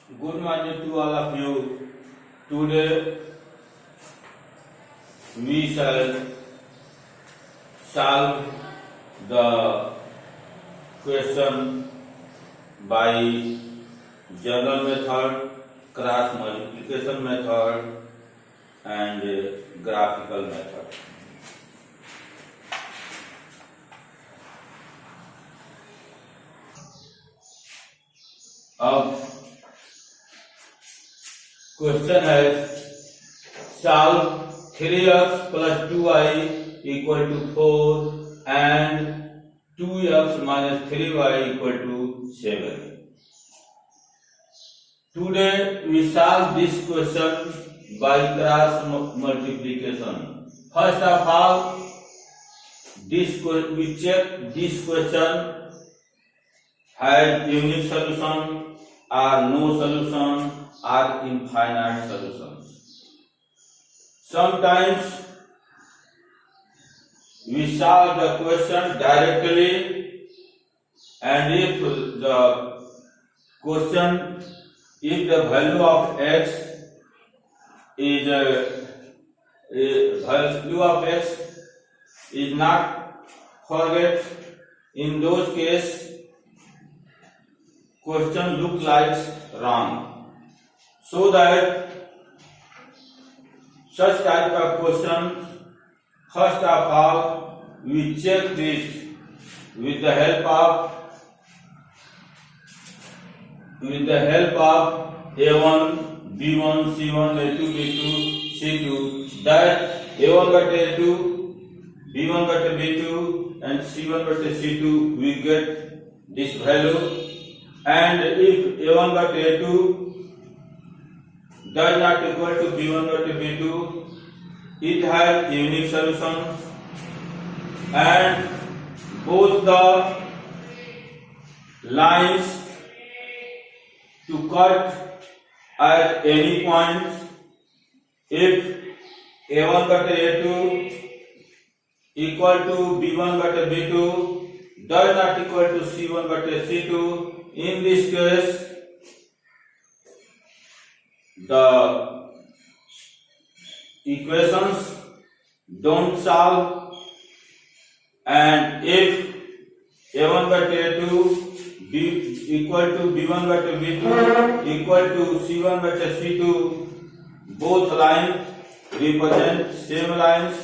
Good morning to all of you. Today we shall solve the question by general method, cross multiplication method, and graphical method. अब question है solve 3x plus 2y equal to 4 and 2x minus 3y equal to 7. Today we solve this question by cross multiplication. First of all, we check this question has unique solution or no solution or infinite solutions. Sometimes we solve the question directly, and if the value of x is not forget, in those case question look like wrong. So that such type of question, first of all, we check this with the help of A1, B1, C1, A2, B2, C2. That A1 got A2, B1 got B2, and C1 got C2. We get this value. And if A1 got A2 does not equal to B1 got B2, it has unique solution, and both the lines to cut at any point. If A1 got A2 equal to B1 got B2 does not equal to C1 got C2, in this case the equations don't solve, and if A1 got A2 equal to B1 got B2 equal to C1 got C2, both lines represent same lines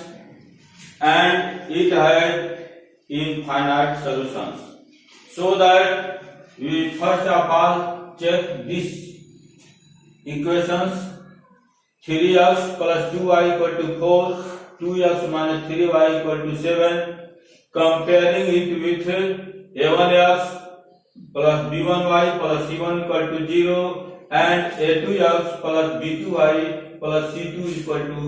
and it has infinite solutions. So that we first of all check these equations. 3x plus 2y equal to 4, 2x minus 3y equal to 7. Comparing it with a1x plus b1y plus c1 equal to 0 and a2x plus b2y plus c2 equal to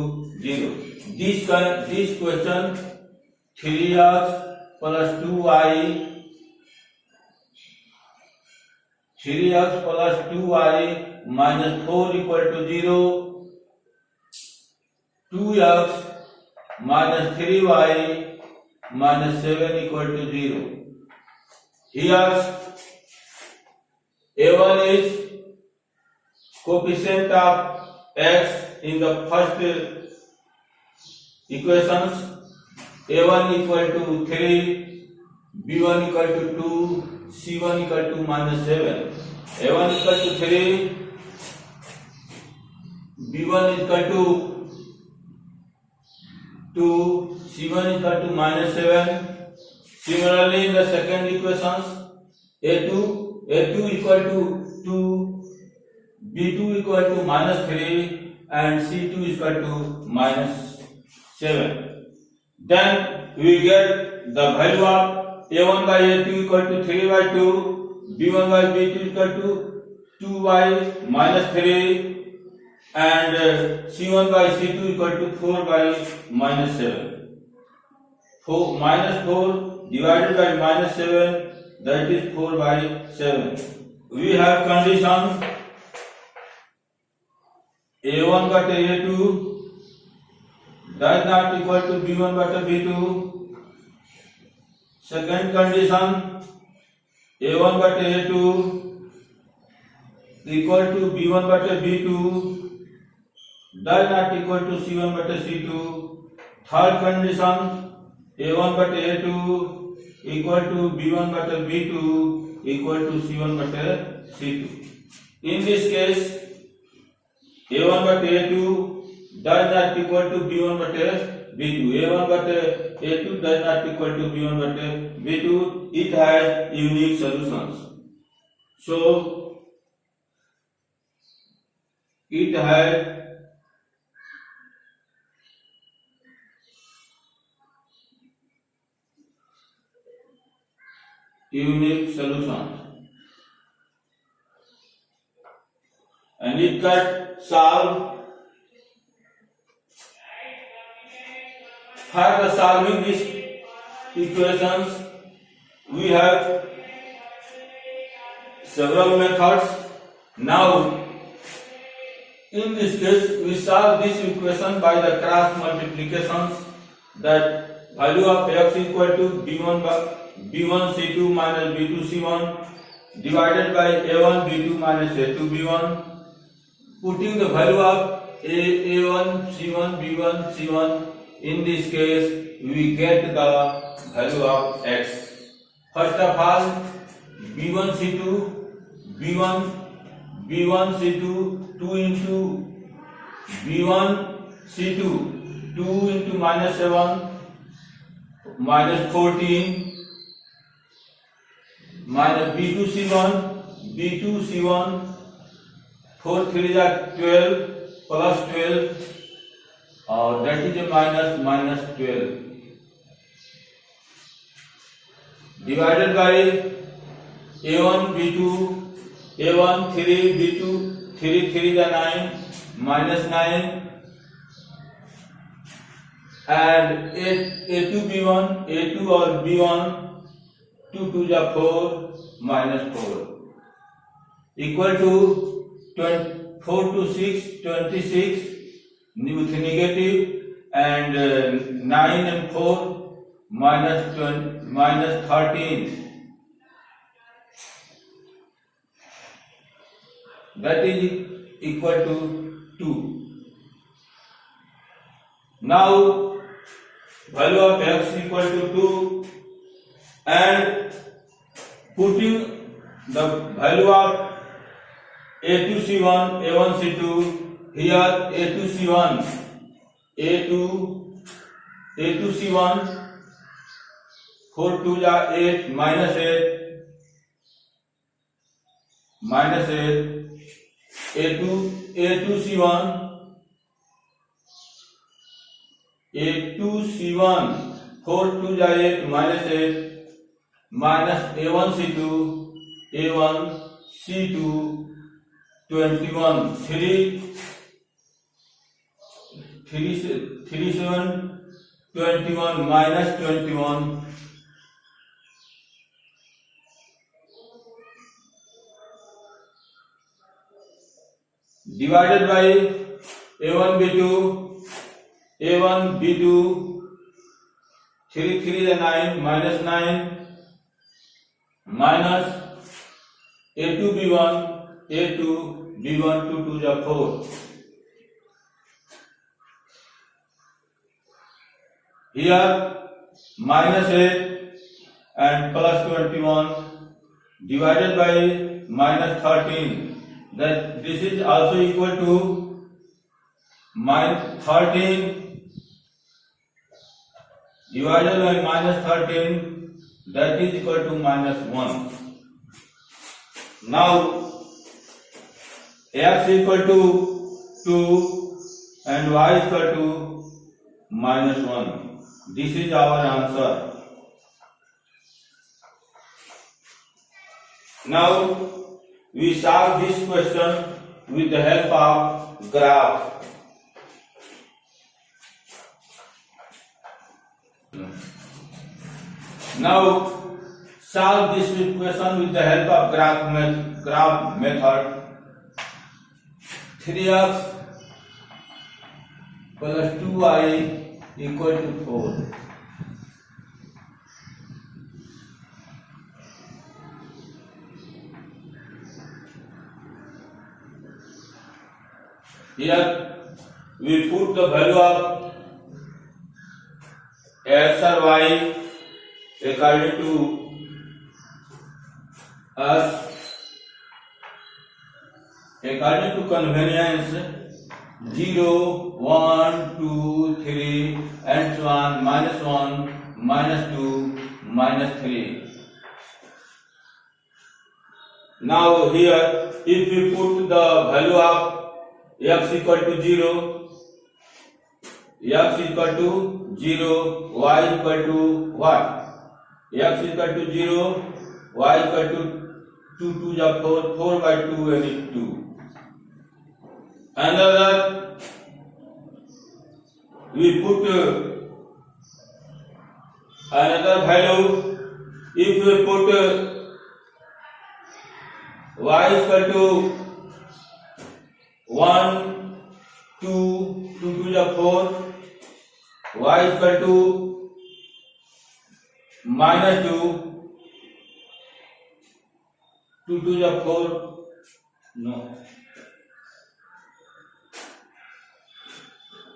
0. This question 3x plus 2y 3x plus 2y minus 4 equal to 0, 2x minus 3y minus 7 equal to 0. Here A1 is coefficient of x in the first equations. A1 equal to 3, B1 equal to 2, C1 equal to minus 7. A1 equal to 3, B1 equal to 2, C1 equal to minus 7. Similarly, in the second equations, A2 equal to 2, B2 equal to minus 3, and C2 equal to minus 7. Then we get the value of A1 by A2 equal to 3 by 2, B1 by B2 equal to 2 by minus 3, and C1 by C2 equal to 4 by minus 7. Minus 4 divided by minus 7, that is 4 by 7. We have condition A1 got A2 does not equal to B1 got B2. Second condition A1 got A2 equal to b1 बटे b2 does not equal to c1 बटे c2. Third condition a1 बटे a2 equal to b1 बटे b2 equal to c1 बटे c2. In this case a1 बटे a2 does not equal to b1 बटे b2. a1 बटे a2 does not equal to b1 बटे b2. It has unique solutions. So it has unique solutions, and it can solve. For the solving these equations, we have several methods. Now, in this case, we solve this equation by the cross multiplications. That value of x equal to b1 c2 minus b2 c1 divided by a1 b2 minus a2 b1. Putting the value of a1 c1 b1 c1, in this case we get the value of x. First of all, b1 c2 b1 c2 2 into b1 c2 2 into minus 7 minus 14 minus b2 c1 4 3 are 12 plus 12 that is a minus 12 divided by a1 b2 a1 3 b2 3 3 is 9 minus 9 and a2 b1 a2 or b1 2 2 is 4 minus 4 equal to 4 to 6 26 with negative and 9 and 4 minus 13, that is equal to 2. Now value of x equal to 2 and putting the value of a2 c1 a1 c2 here a2 c1 a2 c1 4 2 are 8 minus 8 a2 c1 4 2 are 8 minus 8 minus a1 c2 21 3 7 21 minus 21 divided by a1 b2 3 3 is 9 minus 9 minus a2 b1 2 2 is 4 here minus 8 and plus 21 divided by minus 13, that this is also equal to minus 13 divided by minus 13, that is equal to minus 1. Now x equal to 2 and y equal to minus 1. This is our answer. Now we solve this question with the help of graph. Now solve this equation with the help of graph method. 3x plus 2y equal to 4. Here we put the value of x or y according to us, according to convenience, 0, 1, 2, 3 and so on, -1, -2, -3. Now here if we put the value of x equal to 0, x equal to 0, y equal to what? X equal to 0, y equal to 2 to the 4 by 2 and 2. Another we put another value. If we put y equal to 1, 2, 2 to the 4, y equal to -2, 2 to the 4, no.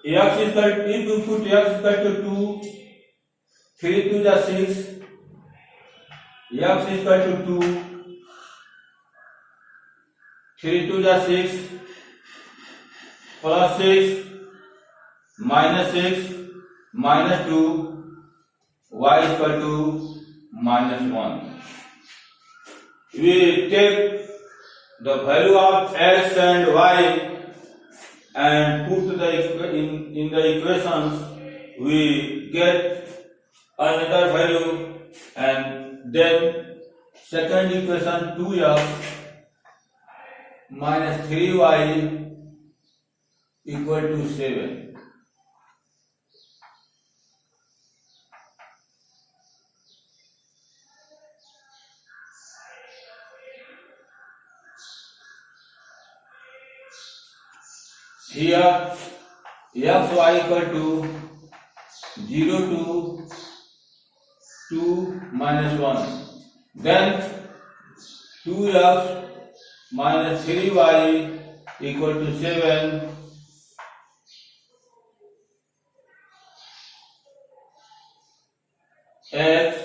X equal, if you put x equal to 2, 3 to the 6, x equal to 2, 3 to the 6, plus 6, -6, -2, y equal to -1. We take the value of x and y and put in the equations, we get another value, and then second equation 2x minus 3y equal to 7. Here xy equal to 0 to 2 minus 1. Then 2x minus 3y equal to 7. X,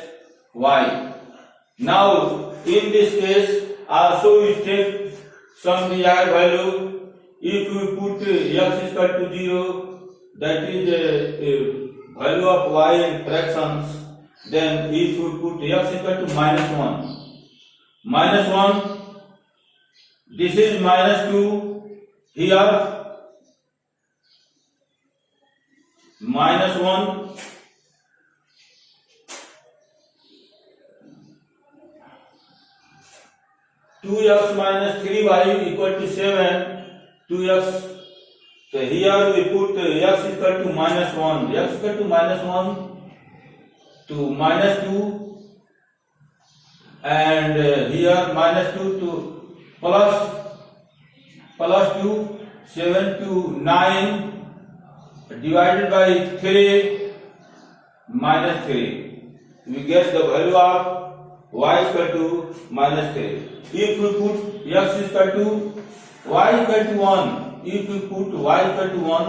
y. Now in this case also we take some desired value. If we put x is equal to 0, that is a value of y in fractions, then if we put x is equal to -1, this is -2, here -1, 2x minus 3y equal to 7. 2x, so here we put x equal to -1, x equal to -1 to -2, and here -2 to plus 2, 7 to 9 divided by 3 -3. We get the value of y equal to -3. If we put x equal to y equal to 1, if we put y equal to 1,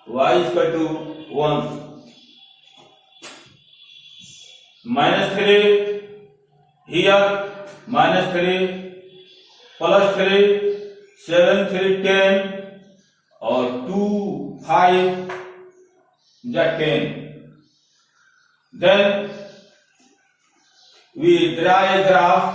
y equal to 1, -3, here -3, plus 3, 7, 3, 10, or 2, 5, the 10. Then we draw a graph.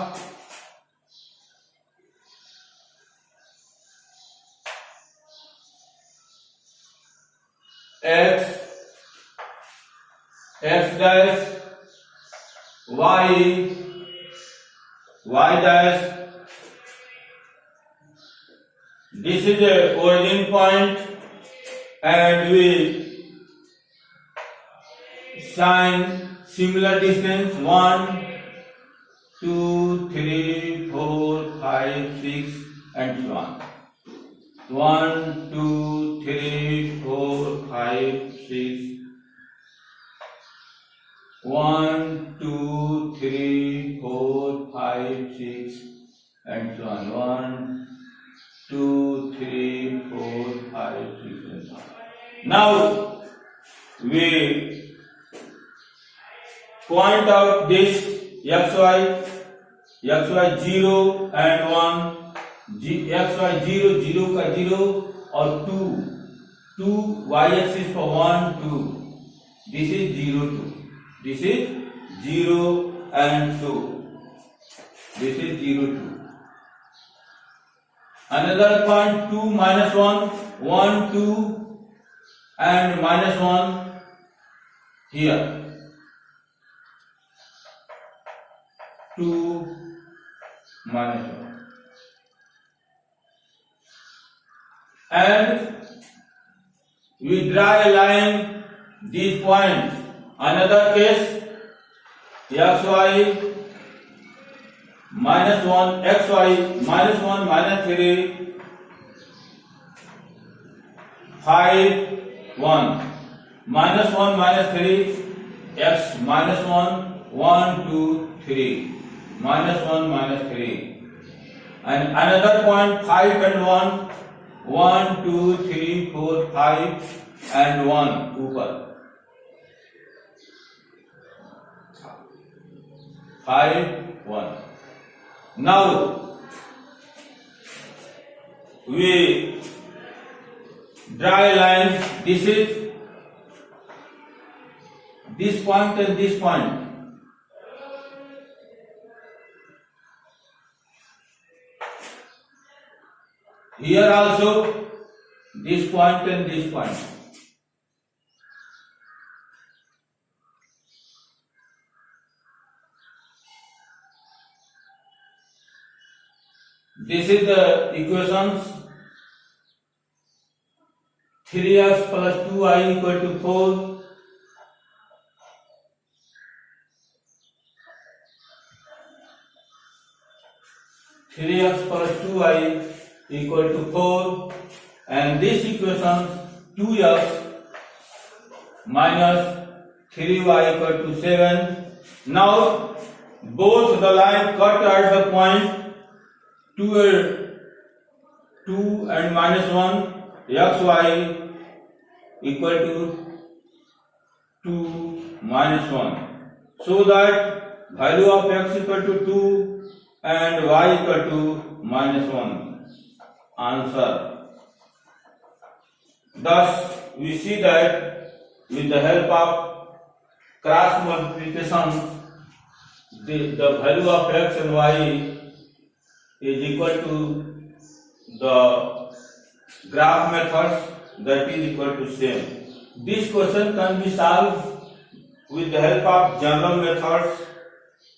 X dash, y dash. This is the origin point, and we sign similar distance 1, 2, 3, 4, 5, 6, and so on. 1, 2, 3, 4, 5, 6. 1, 2, 3, 4, 5, 6, and so on. 1, Now we point out this xy 0 and 1, xy 0 का 0 और 2 y axis for 1 2. This is 0 2. This is 0 and 2. This is 0 2. Another point 2 minus 1 1 2 and minus 1 here. 2 minus 1. And we draw a line these points. Another case xy minus 1 xy minus 1 minus 3 5 1 minus 1 minus 3 x minus 1 1 2 3 minus 1 minus 3 and another point 5 and 1 1 2 3 4 5 and 1 ऊपर 5 1. Now we draw a line. This is this point and this point. Here also this point and this point. This is the equations. 3x plus 2y equal to 4. Three x plus 2y equal to 4, and this equation 2x minus 3y equal to 7. Now both the line cut at the point 2 and minus 1 xy equal to 2 minus 1, so that value of x equal to 2 and y equal to minus 1. Answer. Thus we see that with the help of cross multiplication the value of x and y is equal to the graph methods, that is equal to same. This question can be solved with the help of general methods.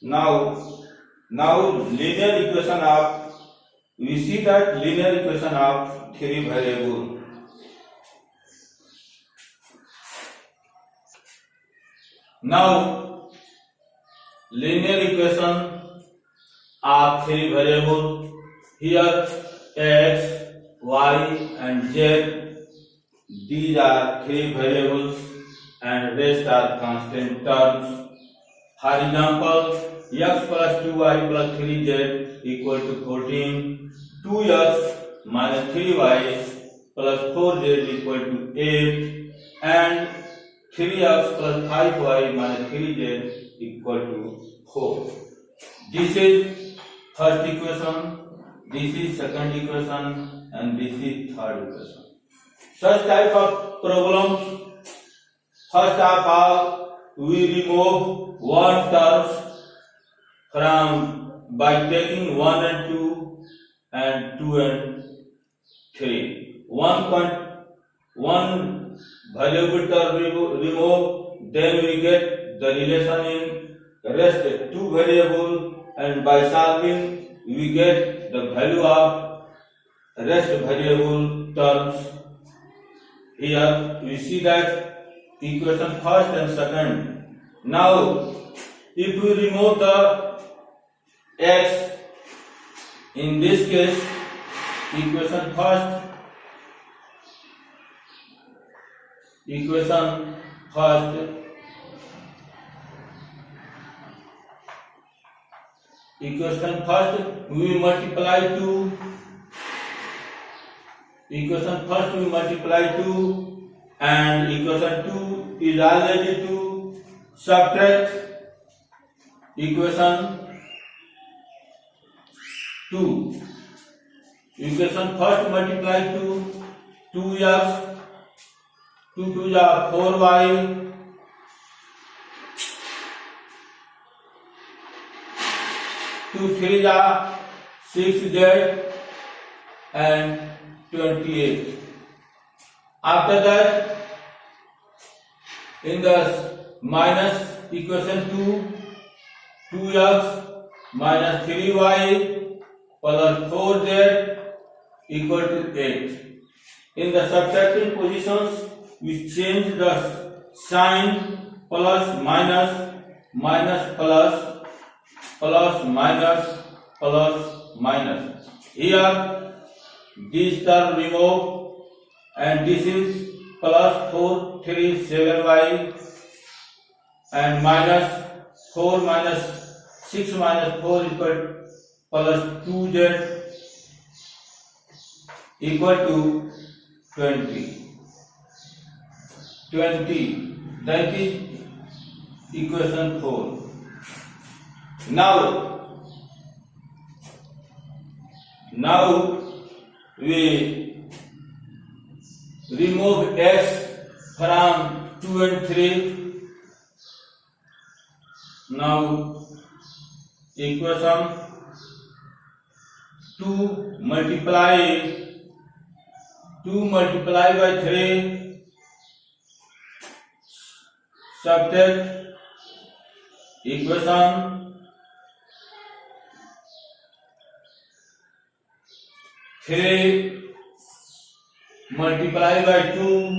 Now linear equation of, we see that linear equation of three variable. Now linear equation of three variable. Here x, y and z, these are three variables and rest are constant terms. For example, x plus 2y plus 3z equal to 14, 2x minus 3y plus 4z equal to 8, and 3x plus 5y minus 3z equal to 4. This is first equation, this is second equation, and this is third equation. Such type of problems, first of all, we remove one terms from by taking 1 and 2 and 2 and 3. One variable term remove, then we get the relation in rest two variable, and by solving we get the value of rest variable terms. Here we see that equation first and second. Now if we remove the x, in this case equation first, we multiply 2, and equation 2 is related to subtract equation 2. Equation first multiply to 2x, 2 2 is 4y, 2 3 is 6z and 28. After that, in the minus equation 2, 2x minus 3y plus 4z equal to 8. In the subtracting positions, we change the sign plus minus, minus plus, plus minus, plus minus. Here, this term remove and this is plus 4 3 7y and minus 4 minus 6 minus 4 equal plus 2z equal to 20. That is equation 4. Now we remove x from 2 and 3. Now equation 2 multiply by 3, subtract equation 3 multiply by 2.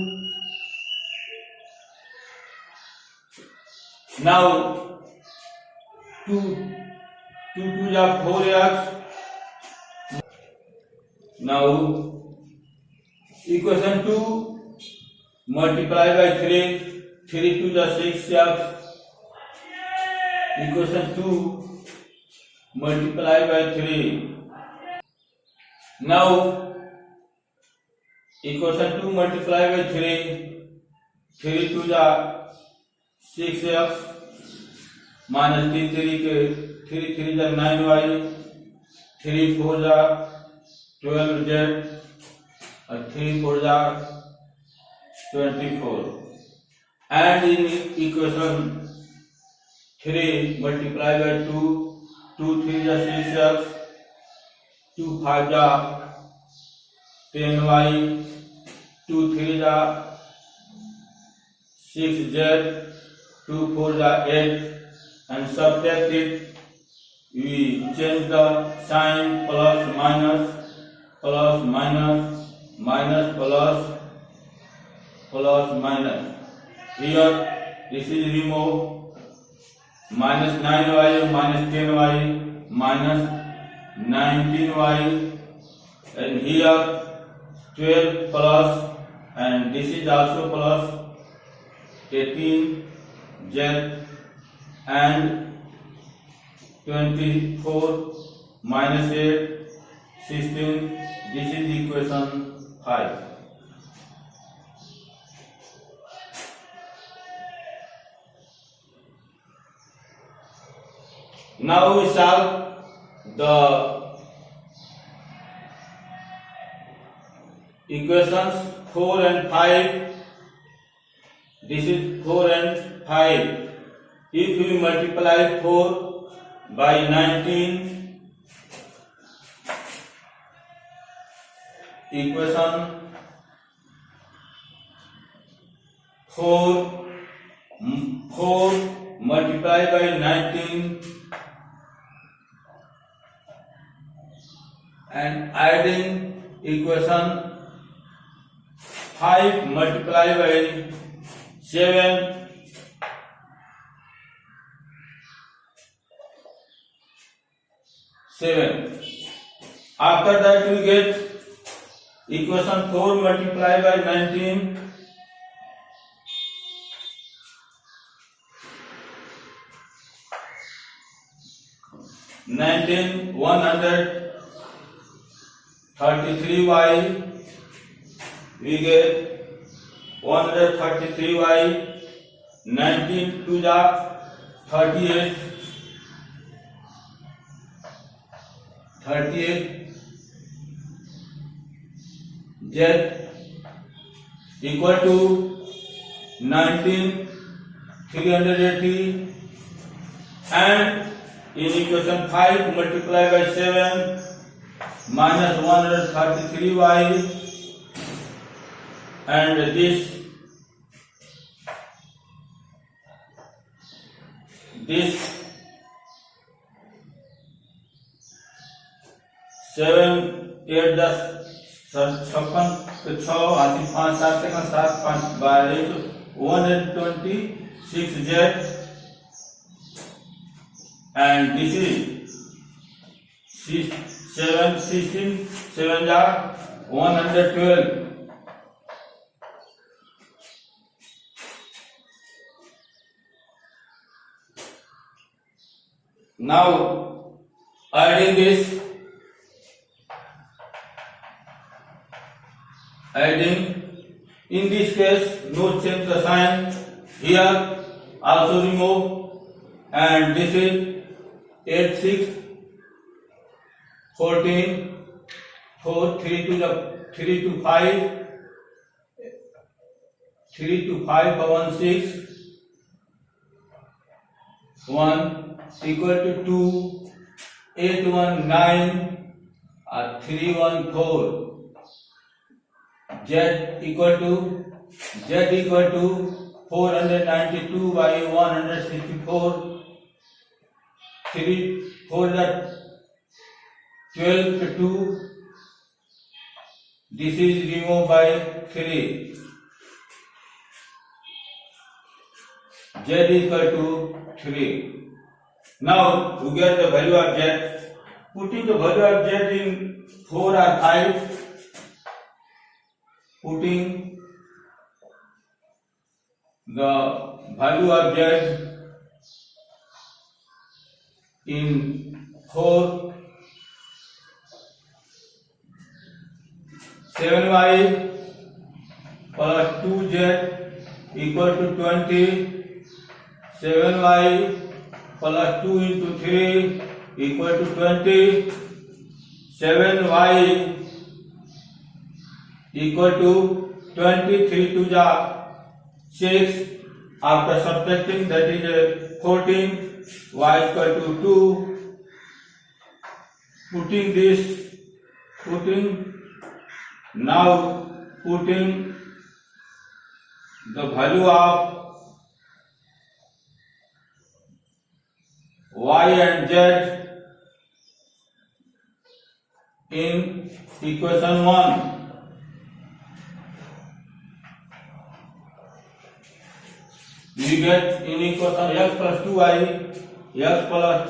Now 2 2 is 4x. Now equation 2 multiply by 3, 3 2 is 6x. Equation 2 multiply by 3. Now equation 2 multiply by 3, 3 2 is 6x minus 3 3 is 9y, 3 4 is 12z and 3 4 is 24. And in equation 3 multiply by 2, 2 3 is 6x, 2 5 is 10y, 2 3 is 6z, 2 4 is 8, and subtract it. We change the sign plus minus, plus minus, minus plus, plus minus. Here this is remove minus 9y, minus 10y, minus 19y, and here 12 plus, and this is also plus 18z and 24 minus 8 16. This is equation 5. Now we solve the equations 4 and 5. This is 4 and 5. If we multiply 4 by 19, equation 4 multiply by 19 and adding equation 5 multiply by 7 7. After that we get equation 4 multiply by 19 133y. We get 133y, 19 2 जा 38, z equal to 19 380, and in equation 5 multiply by 7 minus 133y, and this 7 8 10 56 6 80 5 7 7 5 22 126z, and this is 7 16 7 जा 112. Now adding this, in this case no change the sign, here also remove, and this is 8 6 14 4 3 to the 3 to 5 3 to 5 1 6 1 equal to 2 8 1 9 3 1 4, z equal to 492 by 164, 3 4 that 12 to 2, this is removed by 3, z equal to 3. Now to get the value of z, putting the value of z in 4 or 5, putting the value of z in 4, 7y plus 2z equal to 20, 7y plus 2 into 3 equal to 20, 7y equal to 23 to the 6, after subtracting that is 14, y equal to 2, putting the value of y and z in equation 1. We get in equation x plus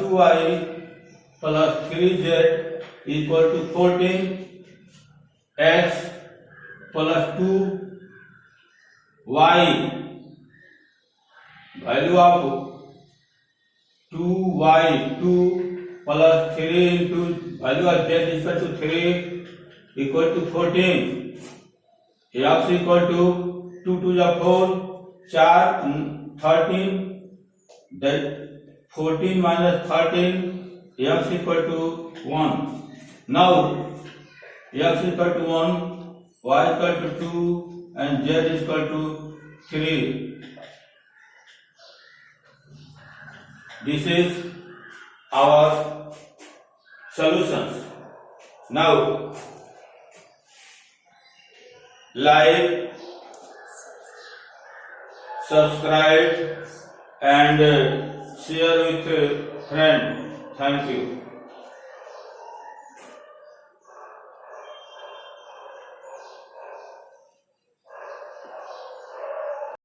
2y plus 3z equal to 14, x plus 2y, value of 2y 2 plus 3 into value of z is equal to 3 equal to 14, x equal to 2 to the 4 4 13, that 14 minus 13, x equal to 1. Now x equal to 1, y equal to 2, and z is equal to 3. This is our solutions. Now like, subscribe and share with friend. Thank you.